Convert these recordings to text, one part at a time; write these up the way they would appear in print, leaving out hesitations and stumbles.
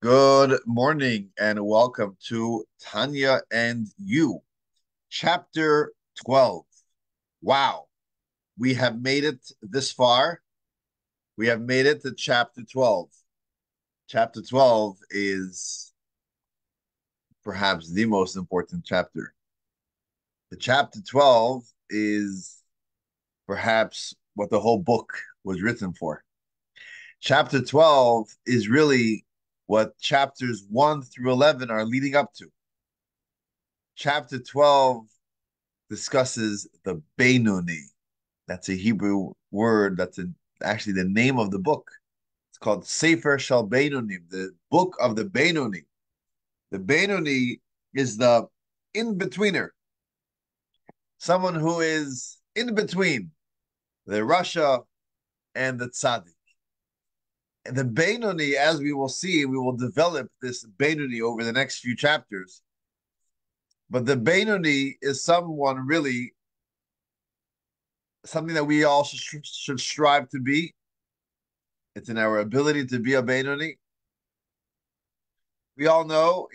Good morning and welcome to Tanya and You Chapter 12. Wow, we have made it this far. We have made it to Chapter 12. Chapter 12 is perhaps the most important chapter. The Chapter 12 is perhaps what the whole book was written for. Chapter 12 is really what chapters 1 through 11 are leading up to. Chapter 12 discusses the Benoni. That's a Hebrew word. Actually the name of the book. It's called Sefer Shal Benonim, the book of the Benoni. The Benoni is the in-betweener, someone who is in between the Rasha and the Tzaddik. And the Benoni, as we will see, we will develop this Benoni over the next few chapters. But the Benoni is someone really something that we all should strive to be. It's in our ability to be a Benoni. We all know,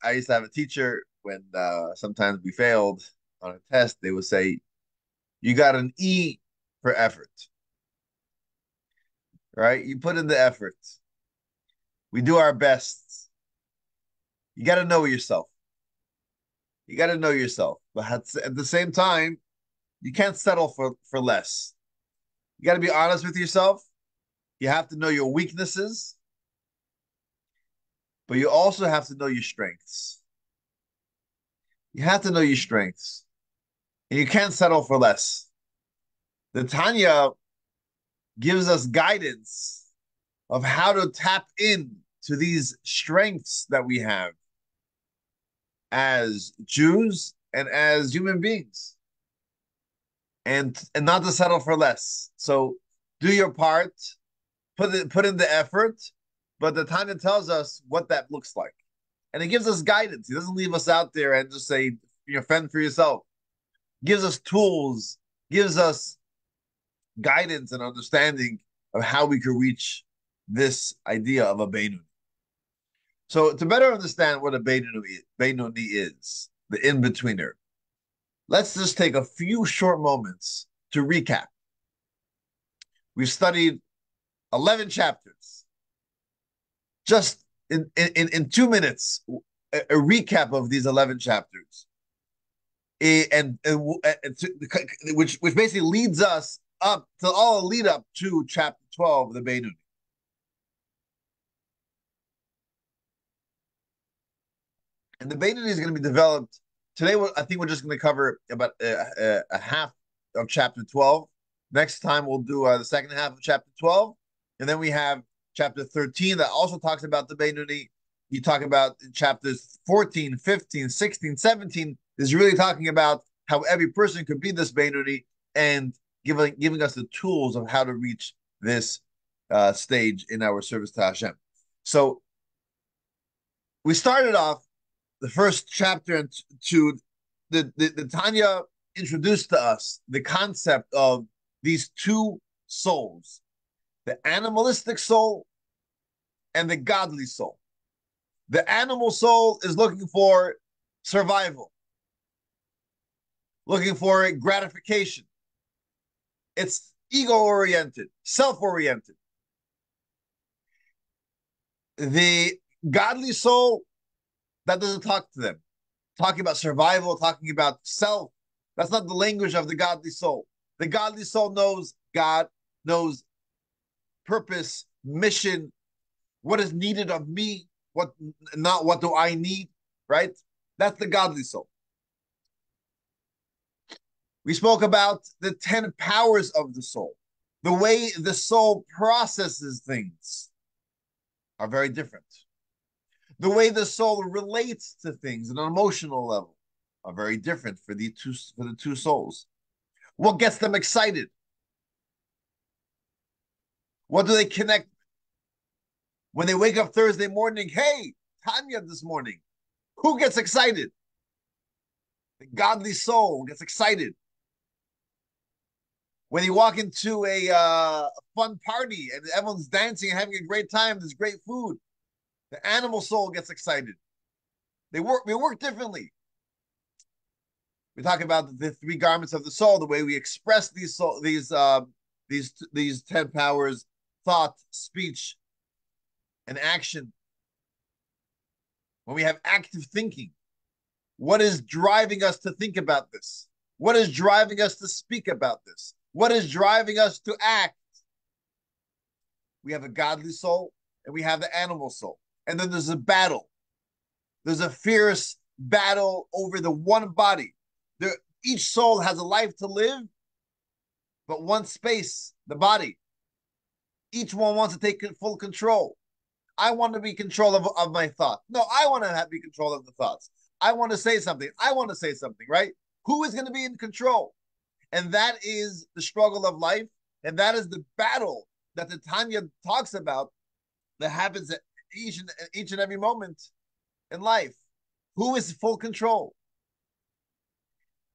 I used to have a teacher when sometimes we failed on a test, they would say, you got an E for effort, right? You put in the effort. We do our best. You got to know yourself. You got to know yourself. But at the same time, you can't settle for less. You got to be honest with yourself. You have to know your weaknesses, but you also have to know your strengths. You have to know your strengths, and you can't settle for less. The Tanya gives us guidance of how to tap in to these strengths that we have as Jews and as human beings, and not to settle for less. So do your part, put in the effort, but the Tanya tells us what that looks like. And it gives us guidance. He doesn't leave us out there and just say, fend for yourself. Gives us tools, gives us guidance and understanding of how we could reach this idea of a Benoni. So to better understand what a Benoni is, the in-betweener, let's just take a few short moments to recap. We've studied 11 chapters. Just in 2 minutes, a recap of these 11 chapters, which basically leads us up to all lead up to chapter 12, the Benoni. And the Benoni is going to be developed today. I think we're just going to cover about a half of chapter 12. Next time we'll do the second half of chapter 12, and then we have chapter 13 that also talks about the Benoni. You talk about chapters 14, 15, 16, 17 is really talking about how every person could be this Benoni and giving us the tools of how to reach this stage in our service to Hashem. So we started off the first chapter and to the Tanya introduced to us the concept of these two souls, the animalistic soul and the godly soul. The animal soul is looking for survival, looking for gratification. It's ego-oriented, self-oriented. The godly soul, that doesn't talk to them. Talking about survival, talking about self, that's not the language of the godly soul. The godly soul knows God, knows purpose, mission, what is needed of me, what do I need, right? That's the godly soul. We spoke about the 10 powers of the soul. The way the soul processes things are very different. The way the soul relates to things at an emotional level are very different for the two souls. What gets them excited? What do they connect with? When they wake up Thursday morning, hey, Tanya this morning, who gets excited? The godly soul gets excited. When you walk into a fun party and everyone's dancing and having a great time, there's great food. The animal soul gets excited. We work differently. We talk about the three garments of the soul, the way we express these 10 powers: thought, speech, and action. When we have active thinking, what is driving us to think about this? What is driving us to speak about this? What is driving us to act? We have a godly soul and we have the animal soul. And then there's a battle. There's a fierce battle over the one body. Each soul has a life to live, but one space, the body. Each one wants to take full control. I want to be in control of my thought. No, I want to be control of the thoughts. I want to say something. I want to say something, right? Who is going to be in control? And that is the struggle of life. And that is the battle that the Tanya talks about that happens at each and every moment in life. Who is full control?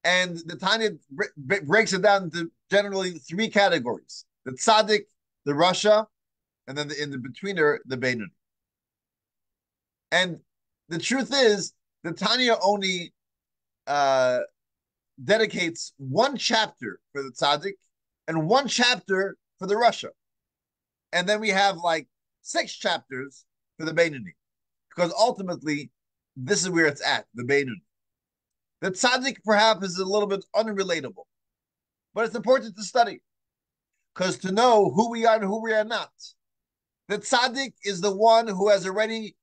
And the Tanya breaks it down into generally three categories: the tzaddik, the rasha, and then in the betweener, the Beinoni. And the truth is, the Tanya only dedicates one chapter for the tzaddik and one chapter for the rasha. And then we have like 6 chapters for the Beinoni, because ultimately, this is where it's at, the Beinoni. The tzaddik perhaps is a little bit unrelatable, but it's important to study, because to know who we are and who we are not. The tzaddik is the one who has already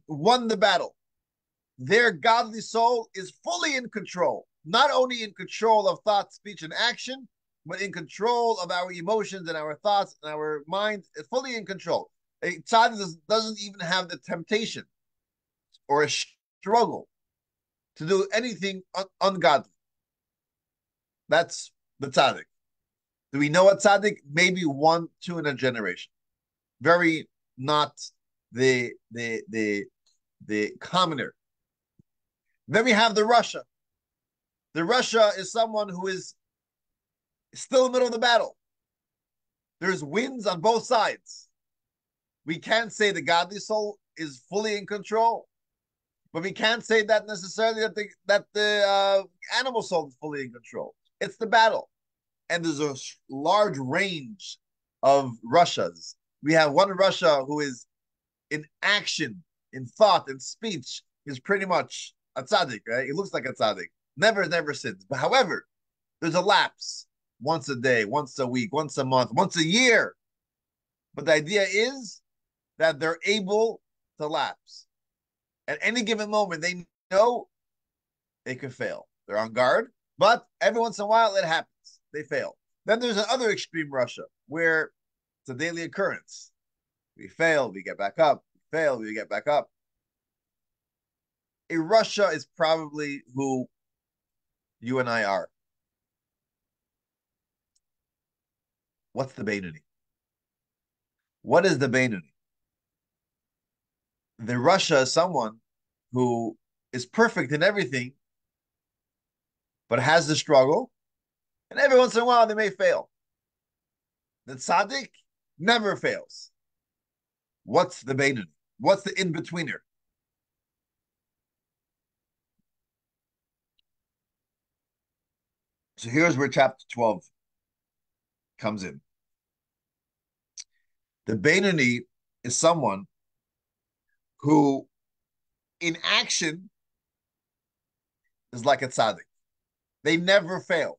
won the battle. Their godly soul is fully in control, not only in control of thought, speech, and action, but in control of our emotions and our thoughts and our mind, fully in control. A tzaddik doesn't even have the temptation or a struggle to do anything ungodly. That's the tzaddik. Do we know a tzaddik? Maybe 1, 2 in a generation. Very not the commoner. Then we have the rasha. The rasha is someone who is still in the middle of the battle. There's winds on both sides. We can't say the godly soul is fully in control, but we can't say that necessarily that the animal soul is fully in control. It's the battle. And there's a large range of rashas. We have one rasha who is in action, in thought, in speech, is pretty much a tzaddik, right? He looks like a tzaddik. Never sins. But however, there's a lapse once a day, once a week, once a month, once a year. But the idea is that they're able to lapse. At any given moment, they know they could fail. They're on guard, but every once in a while it happens. They fail. Then there's another extreme rasha where it's a daily occurrence. We fail, we get back up. We fail, we get back up. A rasha is probably who you and I are. What's the Beinoni? What is the Beinoni? The rasha is someone who is perfect in everything, but has the struggle, and every once in a while they may fail. The tzaddik never fails. What's the Beinoni? What's the in-betweener? So here's where chapter 12 comes in. The Beinoni is someone who, in action, is like a tzaddik. They never fail.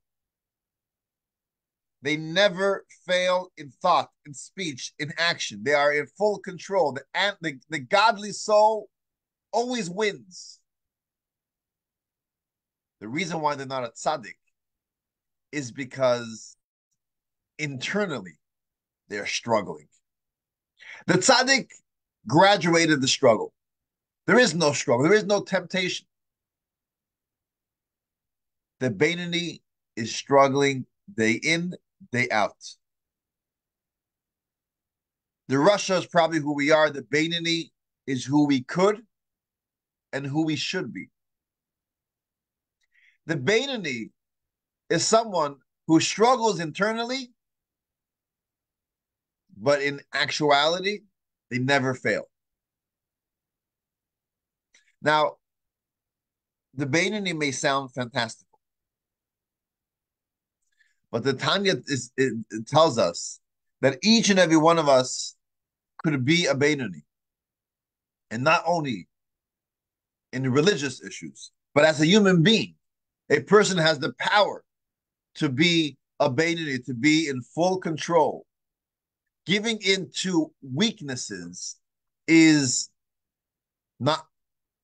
They never fail in thought, in speech, in action. They are in full control. The godly soul always wins. The reason why they're not a tzaddik is because internally they're struggling. The tzaddik graduated the struggle. There is no struggle. There is no temptation. The Beinoni is struggling day in, day out. The rasha is probably who we are. The Beinoni is who we could and who we should be. The Beinoni is someone who struggles internally, but in actuality, they never fail. Now, the Beinoni may sound fantastical, but the Tanya it tells us that each and every one of us could be a Beinoni, and not only in religious issues, but as a human being, a person has the power to be a Beinoni, to be in full control. Giving in to weaknesses is not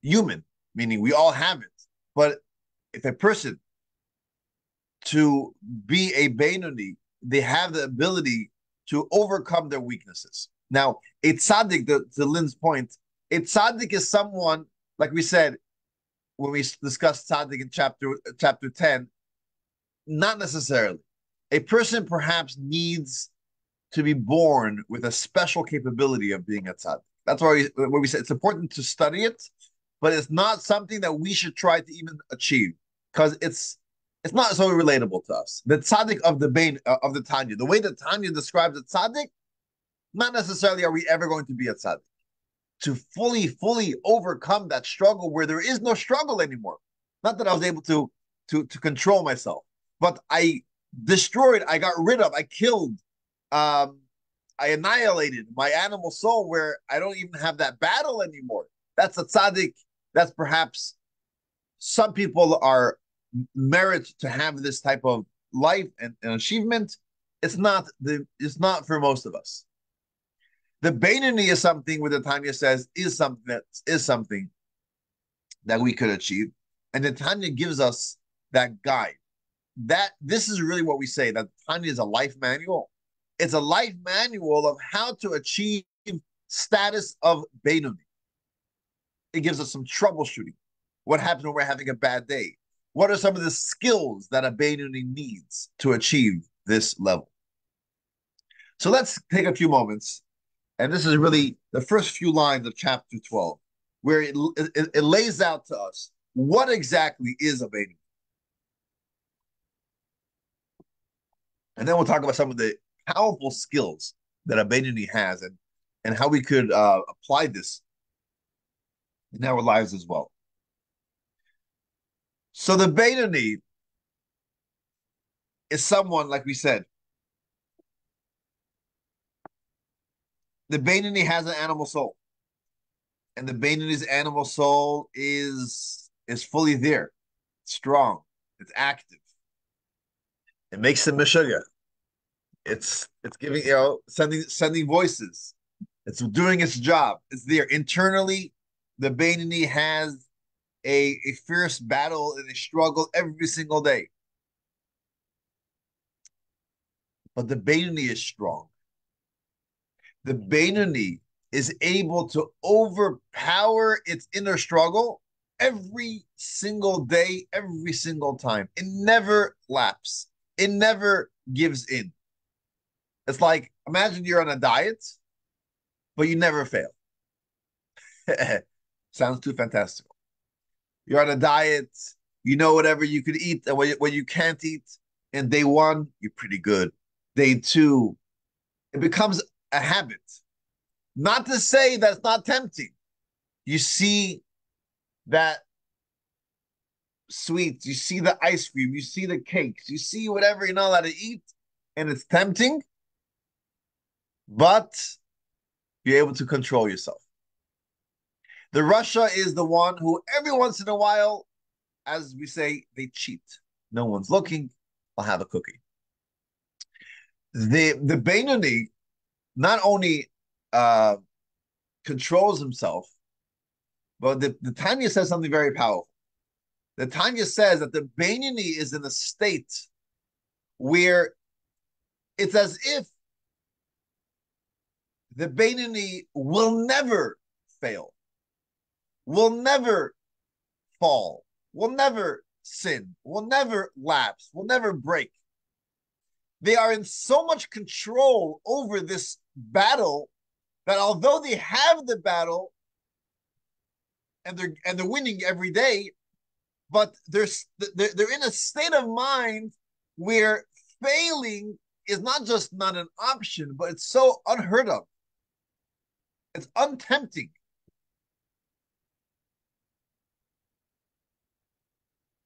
human, meaning we all have it. But if a person to be a Beinoni, they have the ability to overcome their weaknesses. Now, a tzaddik, to Lynn's point, a tzaddik is someone, like we said when we discussed tzaddik in chapter 10, not necessarily. A person perhaps needs to be born with a special capability of being a tzaddik. That's why we said it's important to study it, but it's not something that we should try to even achieve because it's not so relatable to us. The tzaddik of the Tanya, the way that Tanya describes a tzaddik, not necessarily are we ever going to be a tzaddik. To fully overcome that struggle where there is no struggle anymore. Not that I was able to control myself, but I destroyed, I got rid of, I killed, I annihilated my animal soul where I don't even have that battle anymore. That's a tzaddik. That's perhaps some people are merit to have this type of life and achievement. It's not for most of us. The Beinoni is something where the Tanya says is something that we could achieve, and the Tanya gives us that guide. That this is really what we say, that Tanya is a life manual. It's a life manual of how to achieve status of Beinoni. It gives us some troubleshooting. What happens when we're having a bad day? What are some of the skills that a Beinoni needs to achieve this level? So let's take a few moments. And this is really the first few lines of chapter 12, where it lays out to us what exactly is a Beinoni. And then we'll talk about some of the powerful skills that a Beinoni has and how we could apply this in our lives as well. So the Beinoni is someone, like we said, the Beinoni has an animal soul. And the Beinoni's animal soul is fully there, strong, it's active. It makes the meshuggah. It's giving, sending voices. It's doing its job. It's there. Internally, the Beinoni has a fierce battle and a struggle every single day. But the Beinoni is strong. The Beinoni is able to overpower its inner struggle every single day, every single time. It never laps. It never gives in. It's like, imagine you're on a diet, but you never fail. Sounds too fantastical. You're on a diet, you know whatever you could eat and what you can't eat. And day one, you're pretty good. Day two, it becomes a habit. Not to say that's not tempting. You see that sweets, you see the ice cream, you see the cakes, you see whatever you're not allowed to eat, and it's tempting, but you're able to control yourself. The Russia is the one who every once in a while, as we say, they cheat. No one's looking, I'll have a cookie. The Beinoni not only controls himself, but the Tanya says something very powerful. The Tanya says that the Beinoni is in a state where it's as if the Beinoni will never fail, will never fall, will never sin, will never lapse, will never break. They are in so much control over this battle that although they have the battle and they're winning every day, but they're in a state of mind where failing is not just not an option, but it's so unheard of. It's untempting.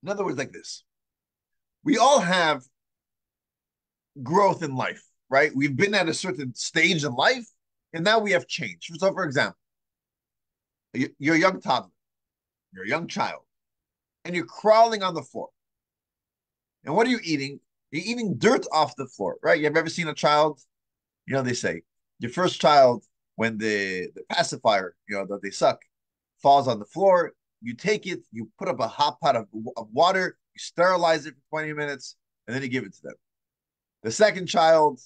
In other words, like this, we all have growth in life, right? We've been at a certain stage in life, and now we have change. So, for example, you're a young toddler, you're a young child, and you're crawling on the floor. And what are you eating? You're eating dirt off the floor, right? You have ever seen a child? They say your first child, when the pacifier, that they suck, falls on the floor, you take it, you put up a hot pot of water, you sterilize it for 20 minutes, and then you give it to them. The second child,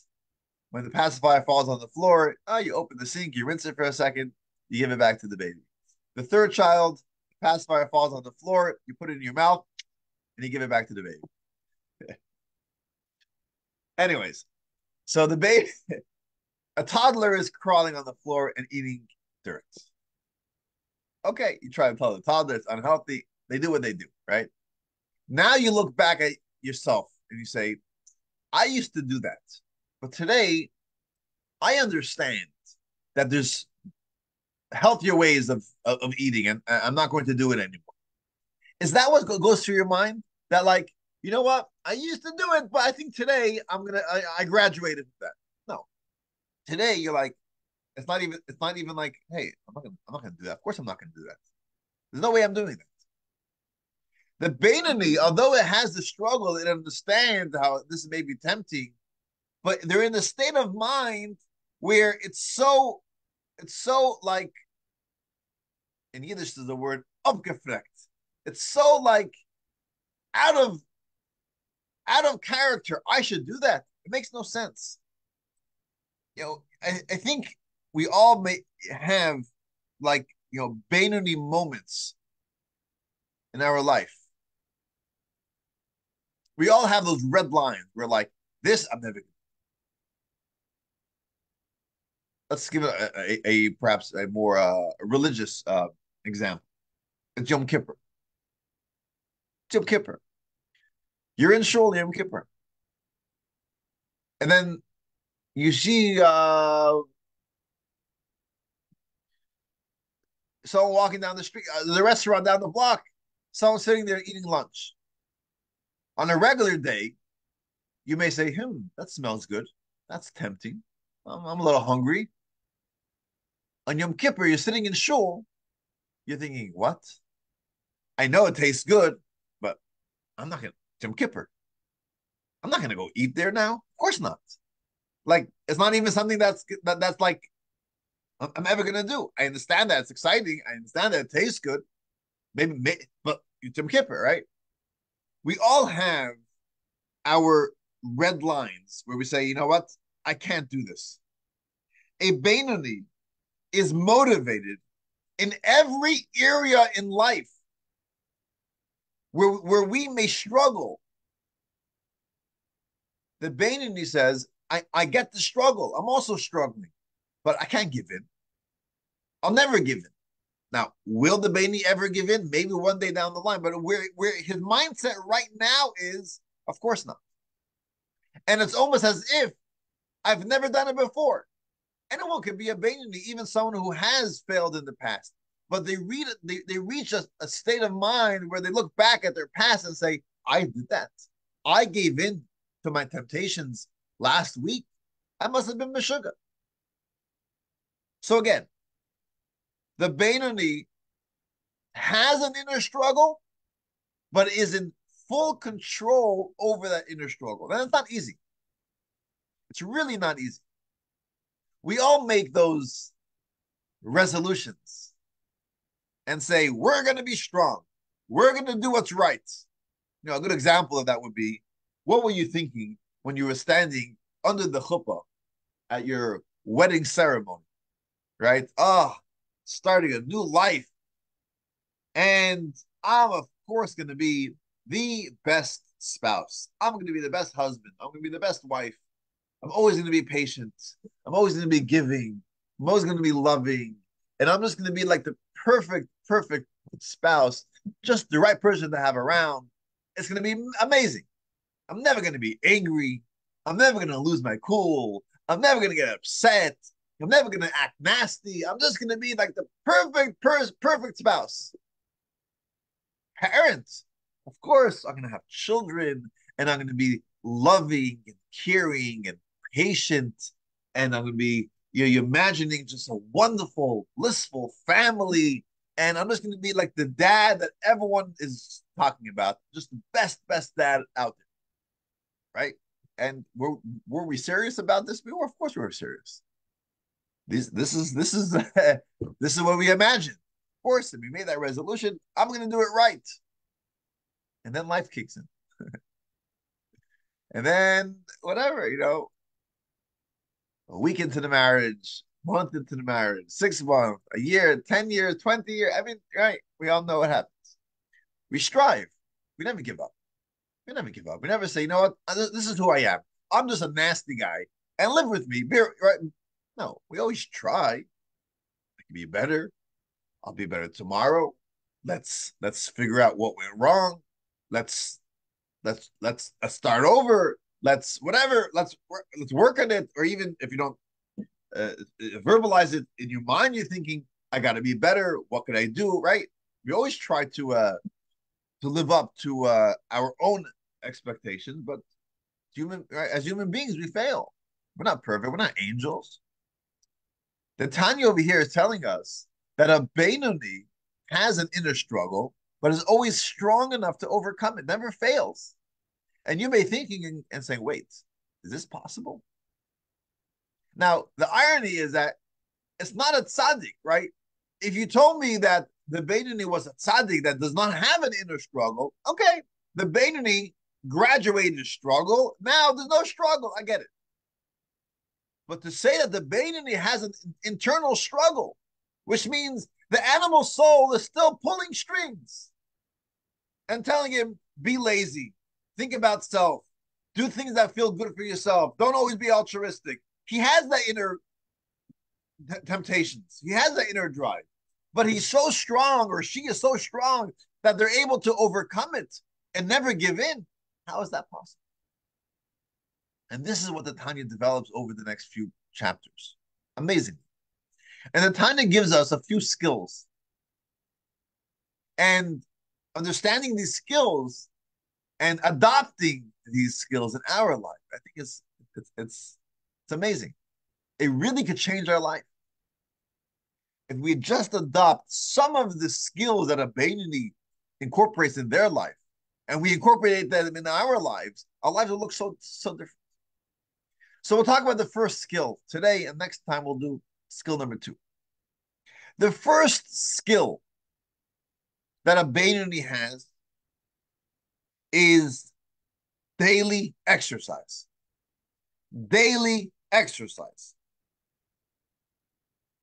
when the pacifier falls on the floor, you open the sink, you rinse it for a second, you give it back to the baby. The third child, the pacifier falls on the floor, you put it in your mouth, and you give it back to the baby. Anyways, so the baby, a toddler is crawling on the floor and eating dirt. Okay, you try to tell the toddler it's unhealthy. They do what they do, right? Now you look back at yourself and you say, I used to do that. But today, I understand that there's healthier ways of eating, and I'm not going to do it anymore. Is that what goes through your mind? That, like, you know what? I used to do it, but I think today I graduated from that. No. Today you're like, it's not even like, hey, I'm not gonna do that. Of course I'm not gonna do that. There's no way I'm doing that. The Beinoni, although it has the struggle, it understands how this may be tempting, but they're in the state of mind where it's so like, in Yiddish is the word abgefreckt. It's so like out of out of character. I should do that. It makes no sense. I think we all may have, like, Beinoni moments in our life. We all have those red lines. We're like, this I'm never gonna. Let's give it a perhaps a more religious example. It's Yom Kippur. It's Yom Kippur. You're in shul Yom Kippur, and then you see someone walking down the street, the restaurant down the block. Someone sitting there eating lunch. On a regular day, you may say, that smells good. That's tempting. I'm a little hungry. On Yom Kippur, you're sitting in shul. You're thinking, what? I know it tastes good, but I'm not going to, Yom Kippur. I'm not going to go eat there now. Of course not. Like, it's not even something that's like, I'm ever going to do. I understand that it's exciting. I understand that it tastes good. Maybe, but it's Yom Kippur, right? We all have our red lines where we say, you know what? I can't do this. A Beinoni is motivated in every area in life where we may struggle. The Beinoni says, I get the struggle. I'm also struggling, but I can't give in. I'll never give in. Now, will the Beinoni ever give in? Maybe one day down the line, but where his mindset right now is, of course not. And it's almost as if I've never done it before. Anyone can be a Beinoni, even someone who has failed in the past. But they reach a state of mind where they look back at their past and say, I did that. I gave in to my temptations last week. I must have been Meshuggah. So again, the Beinoni has an inner struggle, but is in full control over that inner struggle. And it's not easy. It's really not easy. We all make those resolutions and say, we're going to be strong. We're going to do what's right. A good example of that would be, what were you thinking when you were standing under the chuppah at your wedding ceremony, right? Starting a new life. And I'm, of course, going to be the best spouse. I'm going to be the best husband. I'm going to be the best wife. I'm always going to be patient. I'm always going to be giving. I'm always going to be loving. And I'm just going to be like the perfect spouse, just the right person to have around. It's going to be amazing. I'm never going to be angry. I'm never going to lose my cool. I'm never going to get upset. I'm never going to act nasty. I'm just going to be like the perfect spouse. Parents, Of course, I'm going to have children and I'm going to be loving and caring and patient. And I'm going to be, you're imagining just a wonderful, blissful family. And I'm just going to be like the dad that everyone is talking about, just the best dad out there, right? And were we serious about this? We were, of course, we were serious. This is this is what we imagined. Of course, and we made that resolution. I'm going to do it right, and then life kicks in, and then whatever a week into the marriage, month into the marriage, 6 months, a year, 10 years, 20 years. I mean, right? We all know what happens. We strive. We never give up. We never give up. We never say, you know what? This is who I am. I'm just a nasty guy, and live with me. Be right. No, we always try. I can be better. I'll be better tomorrow. Let's figure out what went wrong. Let's let's start over. Let's whatever. Let's work on it. Or even if you don't uh, verbalize it in your mind, you're thinking, I got to be better. What could I do? Right? We always try to live up to our own expectations, but as human beings, we fail. We're not perfect. We're not angels. The Tanya over here is telling us that a Benoni has an inner struggle, but is always strong enough to overcome it, never fails. And you may be thinking and saying, wait, is this possible? Now, the irony is that it's not a tzaddik, right? If you told me that the Benoni was a tzaddik that does not have an inner struggle, okay, the Benoni graduated struggle. Now there's no struggle. I get it. But to say that the Benoni has an internal struggle, which means the animal soul is still pulling strings and telling him, be lazy, think about self, do things that feel good for yourself, don't always be altruistic. He has that inner temptations, he has that inner drive, but he's so strong, or she is so strong, that they're able to overcome it and never give in. How is that possible? And this is what the Tanya develops over the next few chapters. Amazing. And the Tanya gives us a few skills. And understanding these skills and adopting these skills in our life, I think it's amazing. It really could change our life. If we just adopt some of the skills that a Benoni incorporates in their life, and we incorporate them in our lives will look so different. So we'll talk about the first skill today, and next time we'll do skill number 2. The first skill that a Benoni has is daily exercise. Daily exercise.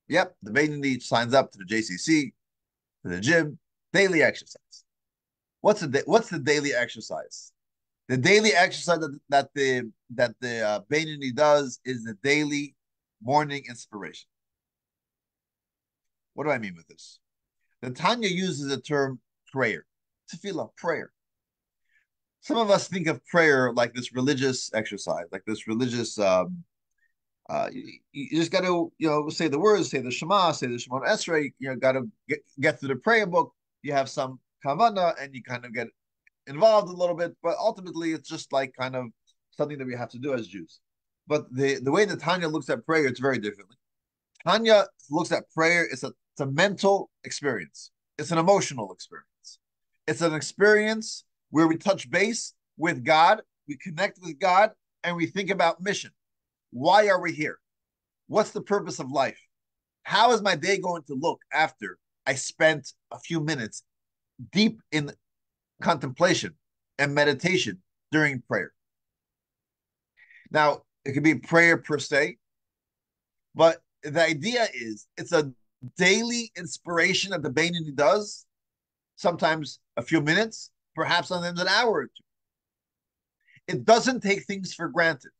Yep, the Benoni signs up to the JCC, to the gym, daily exercise. What's the daily exercise? The daily exercise that the Benoni does is the daily morning inspiration. What do I mean with this? The Tanya uses the term prayer, tefillah, prayer. Some of us think of prayer like this religious exercise, like this religious. You just got to say the words, say the Shema Esrei. Got to get through the prayer book. You have some kavana, and you kind of get involved a little bit, but ultimately it's just like kind of something that we have to do as Jews. But the way that Tanya looks at prayer, it's very differently. Tanya looks at prayer, it's a mental experience. It's an emotional experience. It's an experience where we touch base with God, we connect with God, and we think about mission. Why are we here? What's the purpose of life? How is my day going to look after I spent a few minutes deep in contemplation and meditation during prayer? Now, it could be prayer per se, but the idea is it's a daily inspiration that the Benoni does, sometimes a few minutes, perhaps sometimes an hour or two. It doesn't take things for granted.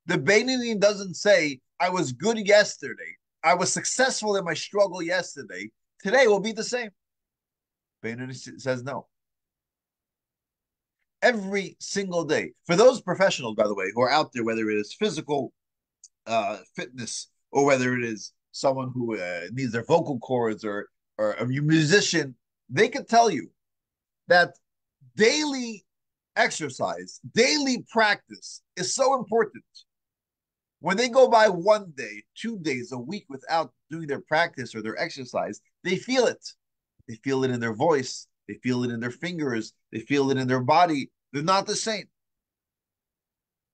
The Benoni doesn't say, I was good yesterday, I was successful in my struggle yesterday, today will be the same. Benoni says no. Every single day. For those professionals, by the way, who are out there, whether it is physical fitness or whether it is someone who needs their vocal cords or a musician, they can tell you that daily exercise, daily practice is so important. When they go by 1 day, 2 days, a week without doing their practice or their exercise, they feel it. They feel it in their voice. They feel it in their fingers. They feel it in their body. They're not the same.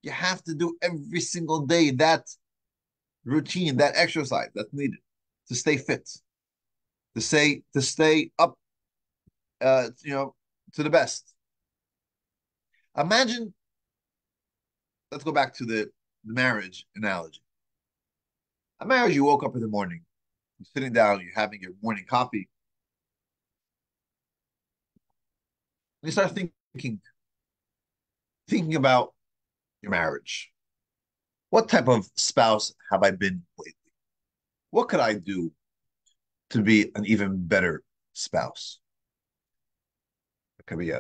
You have to do every single day that routine, that exercise that's needed to stay fit, to stay up, to the best. Imagine, let's go back to the marriage analogy. A marriage, you woke up in the morning, you're sitting down, you're having your morning coffee, and you start thinking about your marriage. What type of spouse have I been lately? What could I do to be an even better spouse? Could be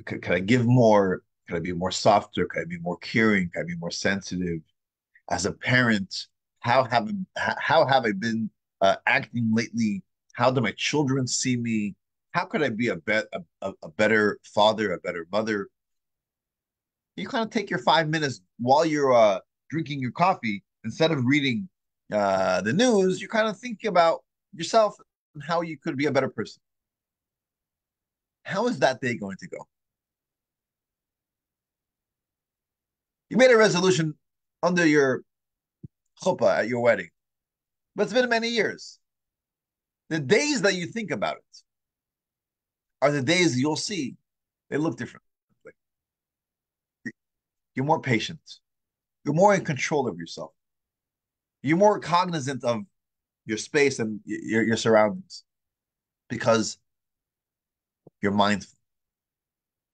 could I give more? Could I be more softer? Could I be more caring? Could I be more sensitive? As a parent, how have I been acting lately? How do my children see me? How could I be a better father, a better mother? You kind of take your 5 minutes while you're drinking your coffee instead of reading the news. You're kind of thinking about yourself and how you could be a better person. How is that day going to go? You made a resolution under your chuppah at your wedding, but it's been many years. The days that you think about it are the days you'll see they look differently. You're more patient. You're more in control of yourself. You're more cognizant of your space and your surroundings because you're mindful.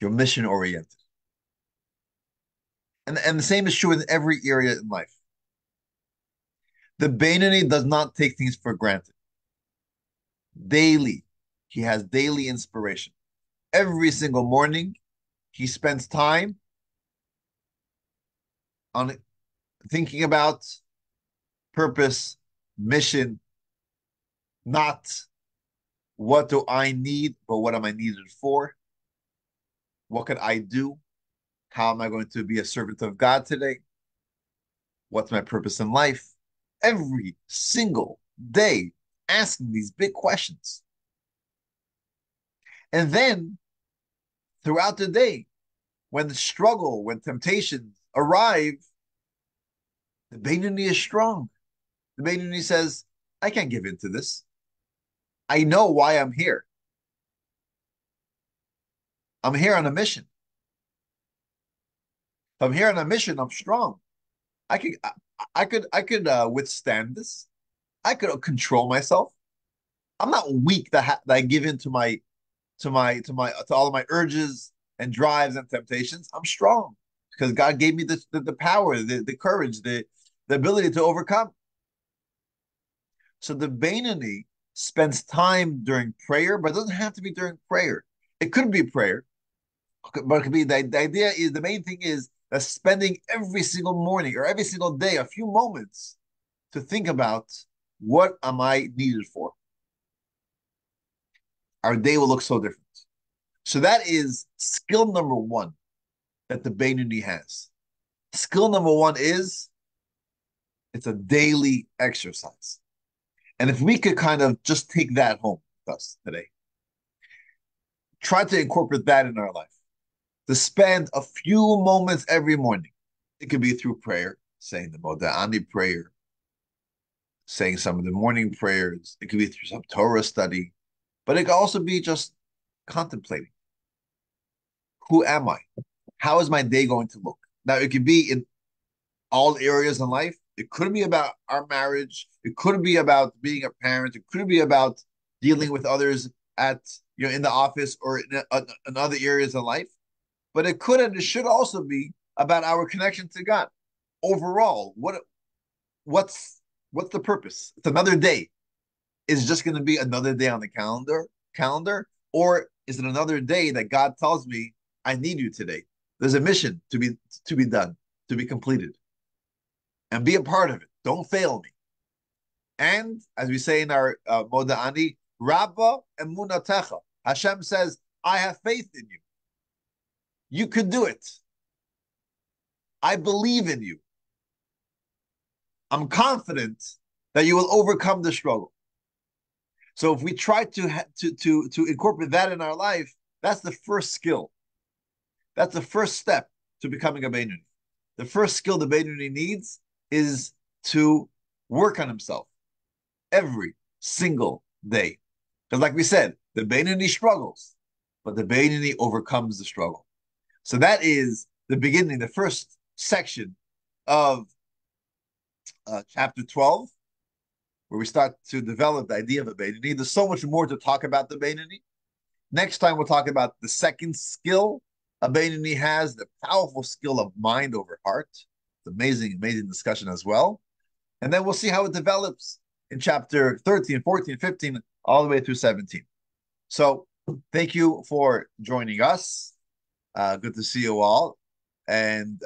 You're mission oriented. And the same is true in every area in life. The Beinoni does not take things for granted. Daily, he has daily inspiration. Every single morning, he spends time on thinking about purpose, mission, not what do I need, but what am I needed for? What could I do? How am I going to be a servant of God today? What's my purpose in life? Every single day, asking these big questions. And then throughout the day, when the struggle, when temptations arrive, the Beinoni is strong. The Beinoni says, I can't give in to this. I know why I'm here. I'm here on a mission. If I'm here on a mission, I'm strong. I could withstand this. I could control myself. I'm not weak that I give in to all of my urges and drives and temptations. I'm strong because God gave me the power, the courage, the ability to overcome. So the Beinoni spends time during prayer, but it doesn't have to be during prayer. It could be prayer, but it could be the idea is the main thing is that spending every single morning or every single day a few moments to think about what am I needed for. Our day will look so different. So that is skill number one that the Beinoni has. Skill number one is it's a daily exercise. And if we could kind of just take that home with us today, try to incorporate that in our life, to spend a few moments every morning. It could be through prayer, saying the Moda'ani prayer, saying some of the morning prayers. It could be through some Torah study, but it could also be just contemplating. Who am I? How is my day going to look? Now, it could be in all areas in life. It could be about our marriage. It could be about being a parent. It could be about dealing with others at in the office or in other areas of life. But it could and it should also be about our connection to God. Overall, what's the purpose? It's another day. Is it just going to be another day on the calendar, or is it another day that God tells me I need you today? There's a mission to be done, to be completed, and be a part of it. Don't fail me. And as we say in our Moda'ani, Rabba emunatecha. Hashem says, I have faith in you. You could do it. I believe in you. I'm confident that you will overcome the struggle. So if we try to incorporate that in our life, that's the first skill. That's the first step to becoming a Beinoni. The first skill the Beinoni needs is to work on himself every single day. Because like we said, the Beinoni struggles, but the Beinoni overcomes the struggle. So that is the beginning, the first section of chapter 12, where we start to develop the idea of a Beinoni. There's so much more to talk about the Beinoni. Next time, we'll talk about the second skill a Beinoni has, the powerful skill of mind over heart. It's amazing, amazing discussion as well. And then we'll see how it develops in chapter 13, 14, 15, all the way through 17. So thank you for joining us. Good to see you all. And